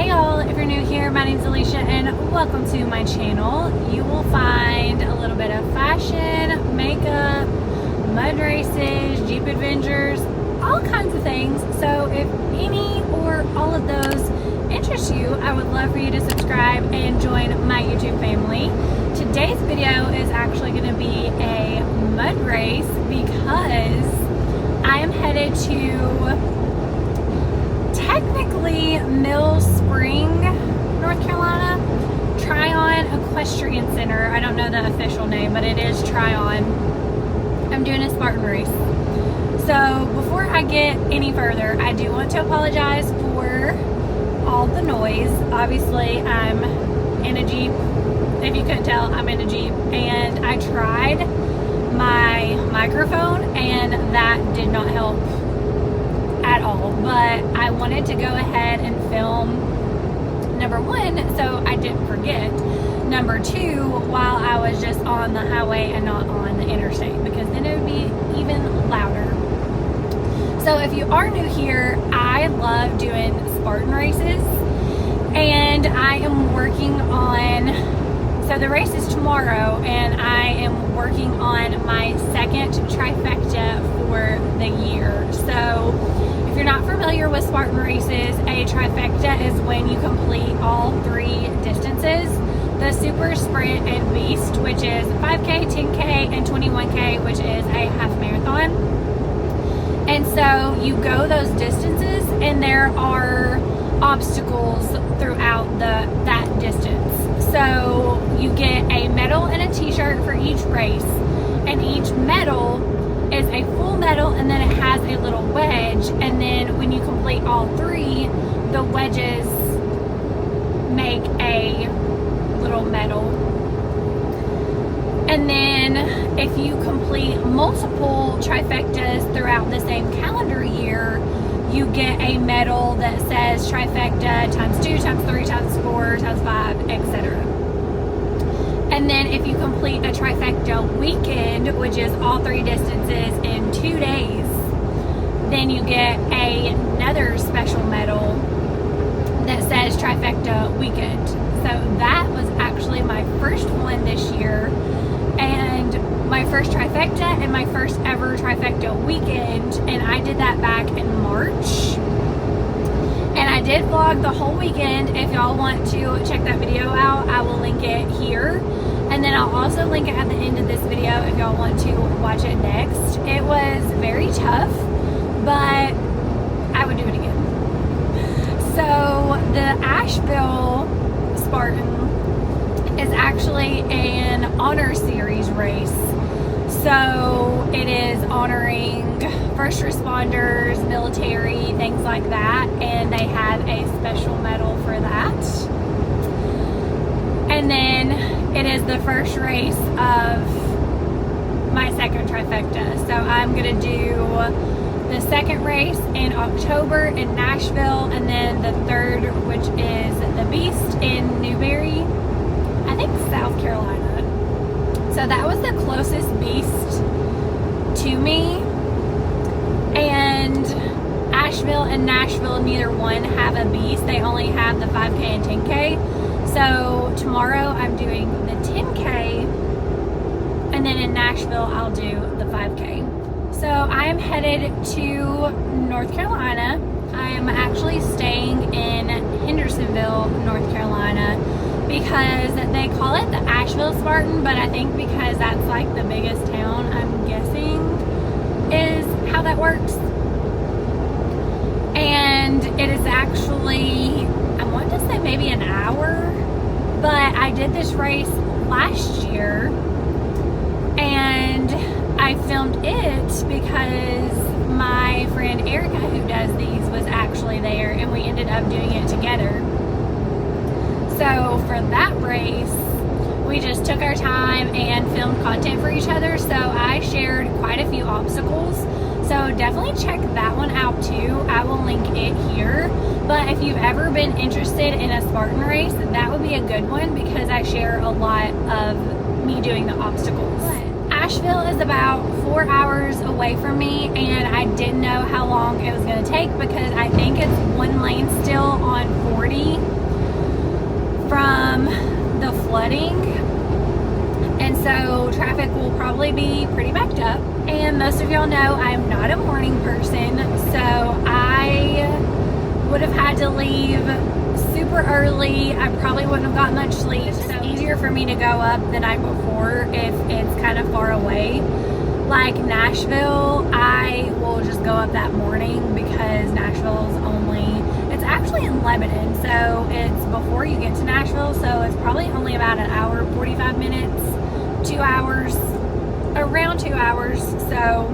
Hey y'all, if you're new here, my name's Alicia and welcome to my channel. You will find a little bit of fashion, makeup, mud races, Jeep adventures, all kinds of things. So if any or all of those interest you, I would love for you to subscribe and join my YouTube family. Today's video is actually going to be a mud race because I am headed to technically Mill Spring, North Carolina, Tryon Equestrian Center. I don't know the official name, but it is Tryon. I'm doing a Spartan race. So before I get any further, I do want to apologize for all the noise. Obviously, I'm in a Jeep. If you couldn't tell, I'm in a Jeep, and I tried my microphone and that did not help at all, but I wanted to go ahead and film, number one, so I didn't forget, number two, while I was just on the highway and not on the interstate, because then it would be even louder. So if you are new here, I love doing Spartan races, and I am working on, so the race is tomorrow, and I am working on my second trifecta for the year. So if you're not familiar with Spartan races, a trifecta is when you complete all three distances: the super, sprint, and beast, which is 5K, 10K, and 21K, which is a half marathon. And so you go those distances, and there are obstacles throughout that distance. So you get a medal and a t-shirt for each race, and each medal is a full medal, and then it has a little wedge, and then when you complete all three, the wedges make a little medal. And then if you complete multiple trifectas throughout the same calendar year, you get a medal that says trifecta times 2 times 3 times 4 times 5, etc. And then if you complete a trifecta weekend, which is all three distances in 2 days, then you get another special medal that says trifecta weekend. So that was actually my first one this year, and my first trifecta and my first ever trifecta weekend, and I did that back in March. And I did vlog the whole weekend. If y'all want to check that video out, I will link it here. And then I'll also link it at the end of this video if y'all want to watch it next. It was very tough, but I would do it again. So the Asheville Spartan is actually an honor series race. So it is honoring first responders, military, things like that, and they have a special medal for that. And then it is the first race of my second trifecta. So I'm gonna do the second race in October in Nashville, and then the third, which is the Beast, in Newberry, I think South Carolina. So that was the closest Beast to me. And Asheville and Nashville, neither one have a Beast. They only have the 5K and 10K. So tomorrow I'm doing the 10K, and then in Nashville I'll do the 5K. So I am headed to North Carolina. I am actually staying in Hendersonville, North Carolina, because they call it the Asheville Spartan, but I think because that's like the biggest town, I'm guessing is how that works. And it is actually, I want to say maybe an hour, but I did this race last year and I filmed it because my friend Erica, who does these, was actually there, and we ended up doing it together. So for that race, we just took our time and filmed content for each other. So I shared quite a few obstacles. So definitely check that one out too. I will link it here. But if you've ever been interested in a Spartan race, that would be a good one because I share a lot of me doing the obstacles. But Asheville is about 4 hours away from me, and I didn't know how long it was going to take because I think it's one lane still on 40 from the flooding, and so traffic will probably be pretty backed up. And most of y'all know I'm not a morning person, so I would have had to leave super early. I probably wouldn't have got much sleep. It's just easier for me to go up the night before if it's kind of far away. Like Nashville, I will just go up that morning because Nashville's it's actually in Lebanon, so it's before you get to Nashville, so it's probably only about an hour, 45 minutes, 2 hours, around 2 hours, so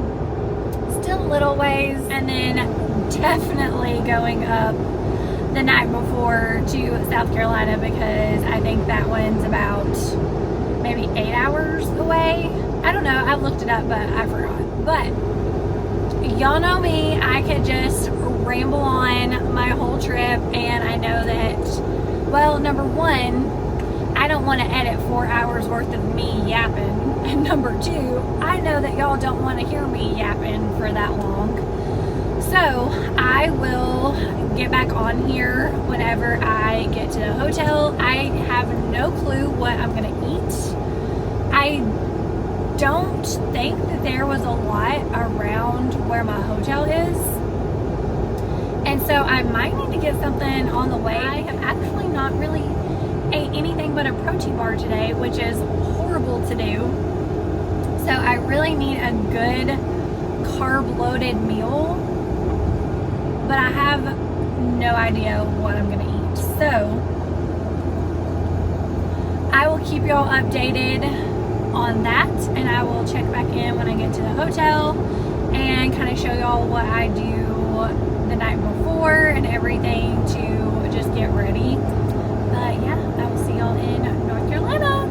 still a little ways. And then definitely going up the night before to South Carolina because I think that one's about maybe 8 hours away. I don't know, I've looked it up, but I forgot. But y'all know me, I could just ramble on my whole trip, and I know that, well, number one, I don't want to edit 4 hours worth of me yapping, and number two, I know that y'all don't want to hear me yapping for that long. So I will get back on here whenever I get to the hotel. I have no clue what I'm gonna eat. I don't think that there was a lot around where my hotel is, and so I might need to get something on the way. I have actually not really ate anything but a protein bar today, which is horrible to do, so I really need a good carb loaded meal, but I have no idea what I'm gonna eat. So I will keep y'all updated on that, and I will check back in when I get to the hotel and kind of show y'all what I do the night before and everything to just get ready. But yeah, I will see y'all in North Carolina.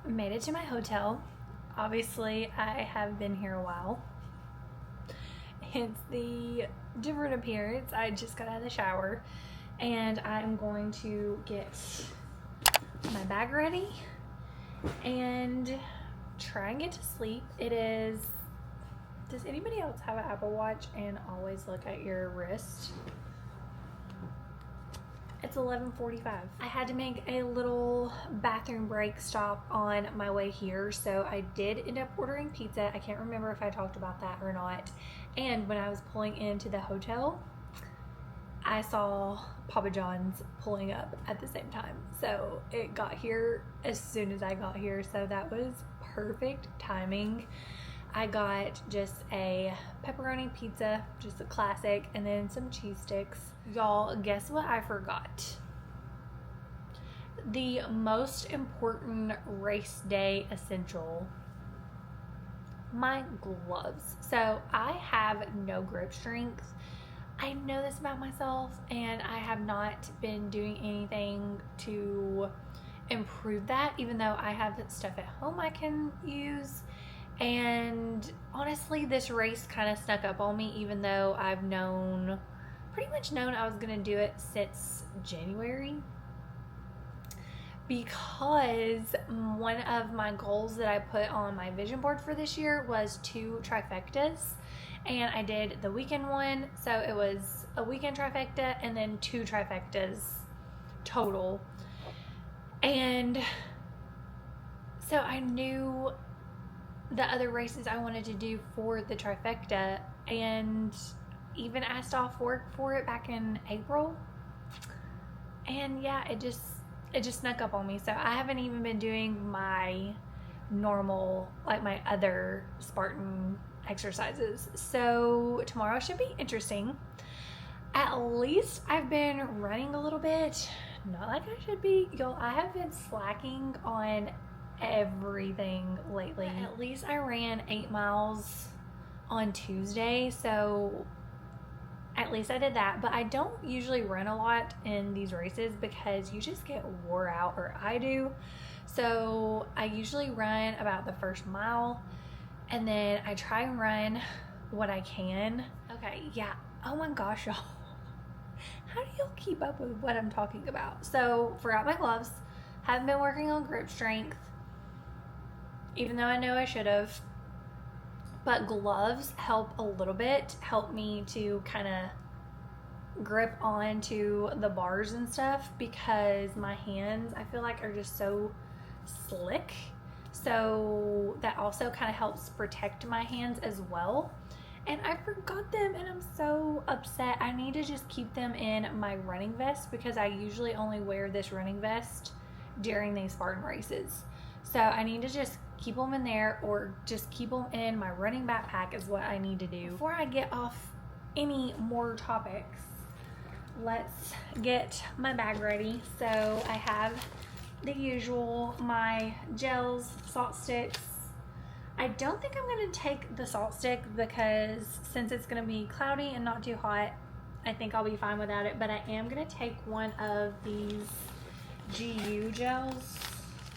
Made it to my hotel. Obviously, I have been here a while. It's the different appearance. I just got out of the shower, and I'm going to get my bag ready and try and get to sleep. It is, does anybody else have an Apple Watch and always look at your wrist? It's 11:45. I had to make a little bathroom break stop on my way here, so I did end up ordering pizza. I can't remember if I talked about that or not. And when I was pulling into the hotel, I saw Papa John's pulling up at the same time. So it got here as soon as I got here, so that was perfect timing. I got just a pepperoni pizza, just a classic, and then some cheese sticks. Y'all, guess what I forgot? The most important race day essential, my gloves. So I have no grip strength. I know this about myself, and I have not been doing anything to improve that, even though I have stuff at home I can use. And honestly, this race kind of snuck up on me, even though I've pretty much known I was gonna do it since January, because one of my goals that I put on my vision board for this year was 2 trifectas, and I did the weekend one, so it was a weekend trifecta and then 2 trifectas total. And so I knew the other races I wanted to do for the trifecta, and even asked off work for it back in April. And yeah, it just snuck up on me. So I haven't even been doing my normal, like my other Spartan exercises. So tomorrow should be interesting. At least I've been running a little bit. Not like I should be. Y'all, I have been slacking on everything lately. At least I ran 8 miles on Tuesday, so at least I did that. But I don't usually run a lot in these races because you just get wore out, or I do. So I usually run about the first mile, and then I try and run what I can. Okay, yeah. Oh my gosh, y'all. How do y'all keep up with what I'm talking about? So, forgot my gloves. Haven't been working on grip strength, even though I know I should have. But gloves help a little bit, help me to kind of grip onto the bars and stuff, because my hands, I feel like, are just so slick. So that also kind of helps protect my hands as well. And I forgot them, and I'm so upset. I need to just keep them in my running vest, because I usually only wear this running vest during these Spartan races. So I need to just keep them in there, or just keep them in my running backpack is what I need to do. Before I get off any more topics, let's get my bag ready. So I have the usual, my gels, salt sticks. I don't think I'm going to take the salt stick, because since it's going to be cloudy and not too hot, I think I'll be fine without it. But I am going to take one of these GU gels.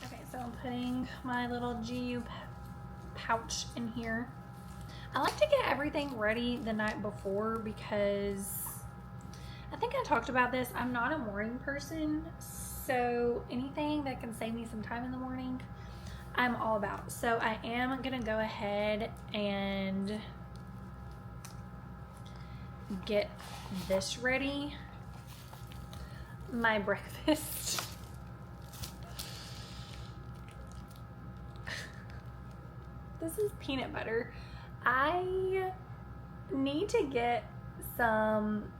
Okay, so I'm putting my little GU pouch in here. I like to get everything ready the night before, because I think I talked about this. I'm not a morning person, so anything that can save me some time in the morning, I'm all about. So I am gonna go ahead and get this ready. My breakfast. This is peanut butter. I need to get some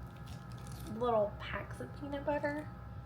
little packs of peanut butter.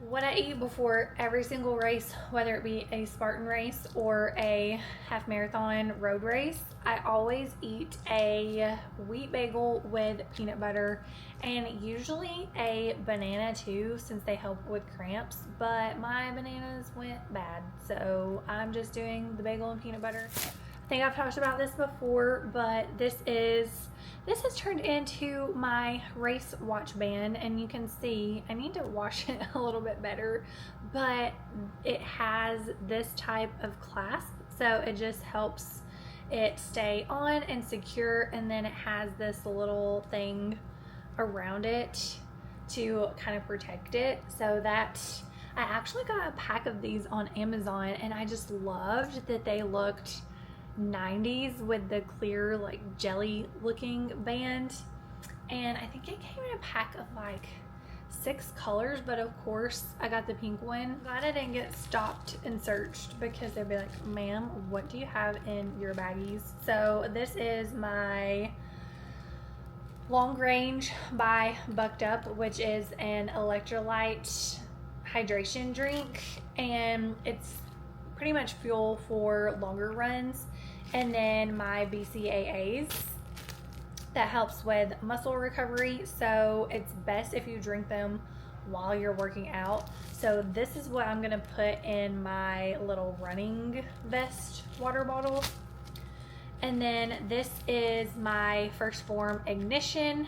What I eat before every single race, whether it be a Spartan race or a half marathon road race, I always eat a wheat bagel with peanut butter, and usually a banana too, since they help with cramps. But my bananas went bad, so I'm just doing the bagel and peanut butter. I think I've talked about this before, but this has turned into my race watch band, and you can see I need to wash it a little bit better, but it has this type of clasp, so it just helps it stay on and secure. And then it has this little thing around it to kind of protect it, so that I actually got a pack of these on Amazon, and I just loved that they looked 90s with the clear, like, jelly looking band. And I think it came in a pack of like 6 colors, but of course I got the pink one. Glad I didn't get stopped and searched, because they'd be like, ma'am, what do you have in your baggies? So this is my Long Range by Bucked Up, which is an electrolyte hydration drink, and it's pretty much fuel for longer runs. And then my BCAAs, that helps with muscle recovery, so it's best if you drink them while you're working out. So this is what I'm gonna put in my little running vest water bottle. And then this is my First Form Ignition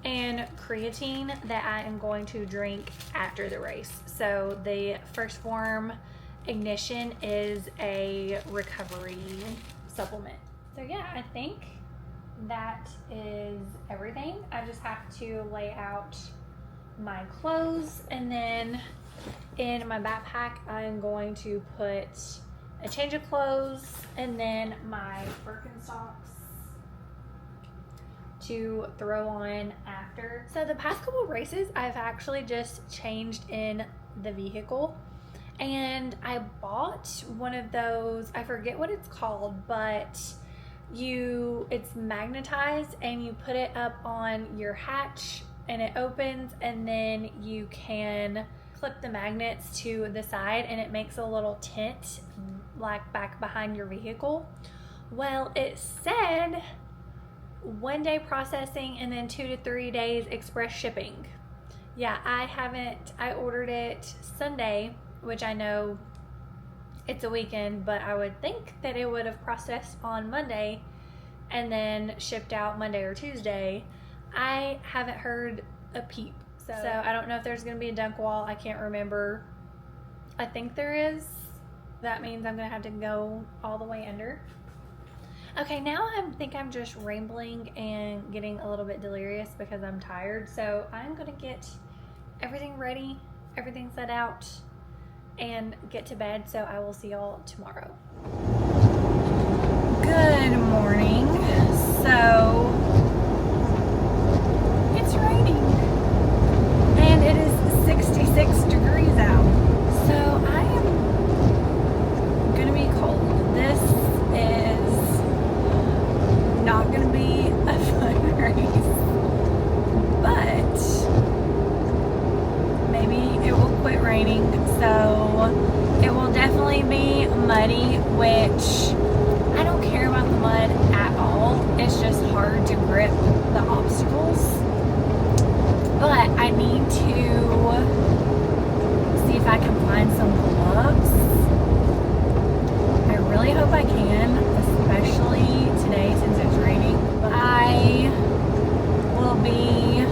and creatine that I am going to drink after the race. So the First Form Ignition is a recovery supplement. So yeah, I think that is everything. I just have to lay out my clothes, and then in my backpack I'm going to put a change of clothes and then my Birkenstocks to throw on after. So the past couple races I've actually just changed in the vehicle, and I bought one of those, I forget what it's called, but it's magnetized, and you put it up on your hatch and it opens, and then you can clip the magnets to the side, and it makes a little tent like back behind your vehicle. Well, it said 1 day processing and then 2 to 3 days express shipping. Yeah, I ordered it Sunday, which I know it's a weekend, but I would think that it would have processed on Monday and then shipped out Monday or Tuesday. I haven't heard a peep. So I don't know if there's going to be a dunk wall. I can't remember. I think there is. That means I'm going to have to go all the way under. Okay, now I think I'm just rambling and getting a little bit delirious because I'm tired. So I'm going to get everything ready, everything set out, and get to bed. So I will see y'all tomorrow. Good morning. So it's raining and it is 66 degrees out. So I am gonna be cold. This is not gonna be a fun race, but maybe it will quit raining. So it will definitely be muddy, which I don't care about the mud at all. It's just hard to grip the obstacles. But I need to see if I can find some gloves. I really hope I can, especially today since it's raining. But I will be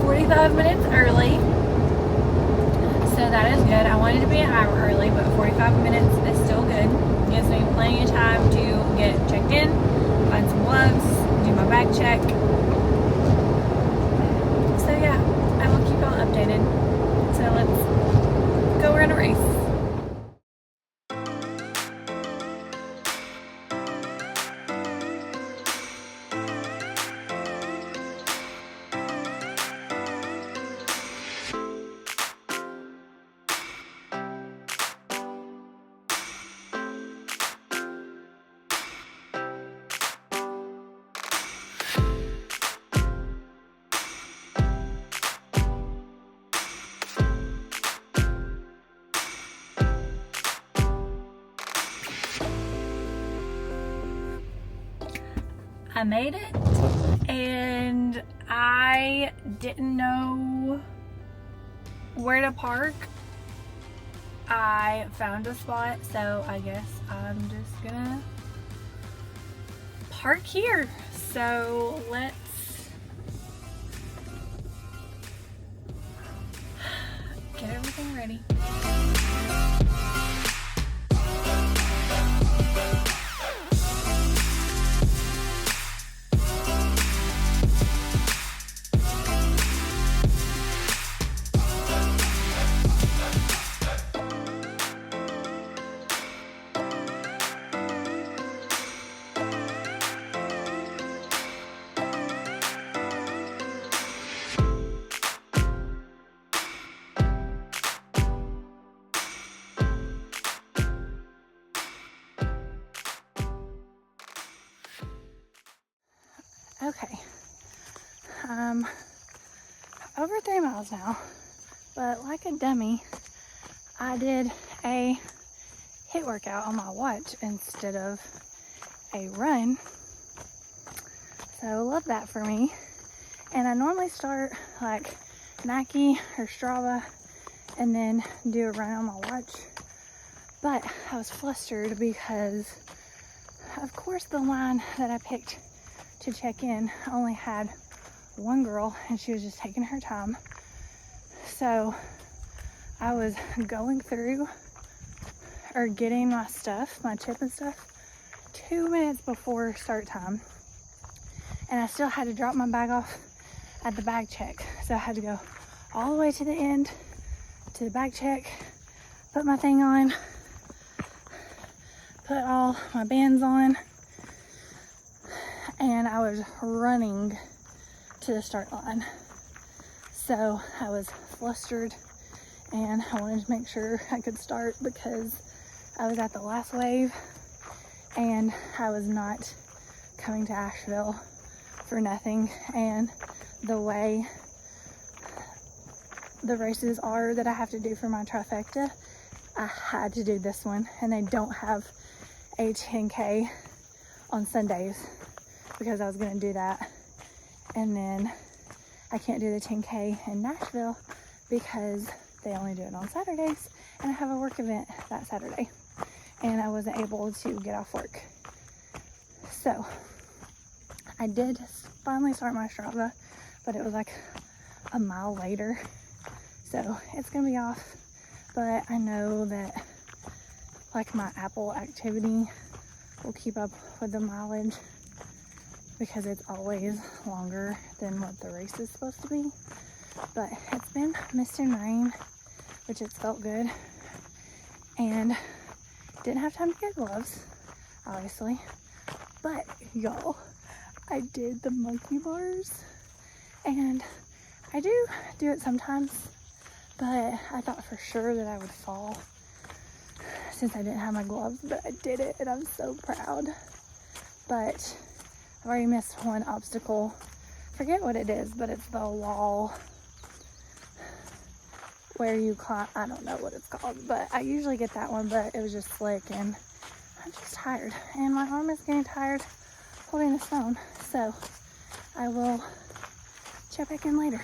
45 minutes early. So that is good. I wanted to be an hour early, but 45 minutes is still good. Gives me plenty of time to get checked in, find some gloves, do my bag check. So yeah, I will keep y'all updated. So let's go run a race. I made it, and I didn't know where to park. I found a spot, so I guess I'm just gonna park here. So let's get everything ready. Okay, over 3 miles now, but like a dummy, I did a HIIT workout on my watch instead of a run. So love that for me. And I normally start like Nike or Strava and then do a run on my watch. But I was flustered because of course the line that I picked to check in only had one girl and she was just taking her time. So I was going through or getting my stuff, my chip and stuff, 2 minutes before start time. And I still had to drop my bag off at the bag check. So I had to go all the way to the end to the bag check, put my thing on, put all my bands on, and I was running to the start line. So I was flustered and I wanted to make sure I could start because I was at the last wave and I was not coming to Asheville for nothing. And the way the races are that I have to do for my trifecta, I had to do this one, and they don't have a 10K on Sundays because I was going to do that And then I can't do the 10K in Nashville because they only do it on Saturdays, and I have a work event that Saturday, and I wasn't able to get off work. So I did finally start my Strava, but it was like a mile later, so it's gonna be off. But I know that like my Apple activity will keep up with the mileage because it's always longer than what the race is supposed to be. But it's been mist and rain, which it's felt good, and didn't have time to get gloves, obviously. But y'all, I did the monkey bars, and I do it sometimes, but I thought for sure that I would fall since I didn't have my gloves, but I did it, and I'm so proud. But I've already missed one obstacle. Forget what it is, but it's the wall where you climb. I don't know what it's called, but I usually get that one, but it was just slick, and I'm just tired, and my arm is getting tired holding this phone. So I will check back in later.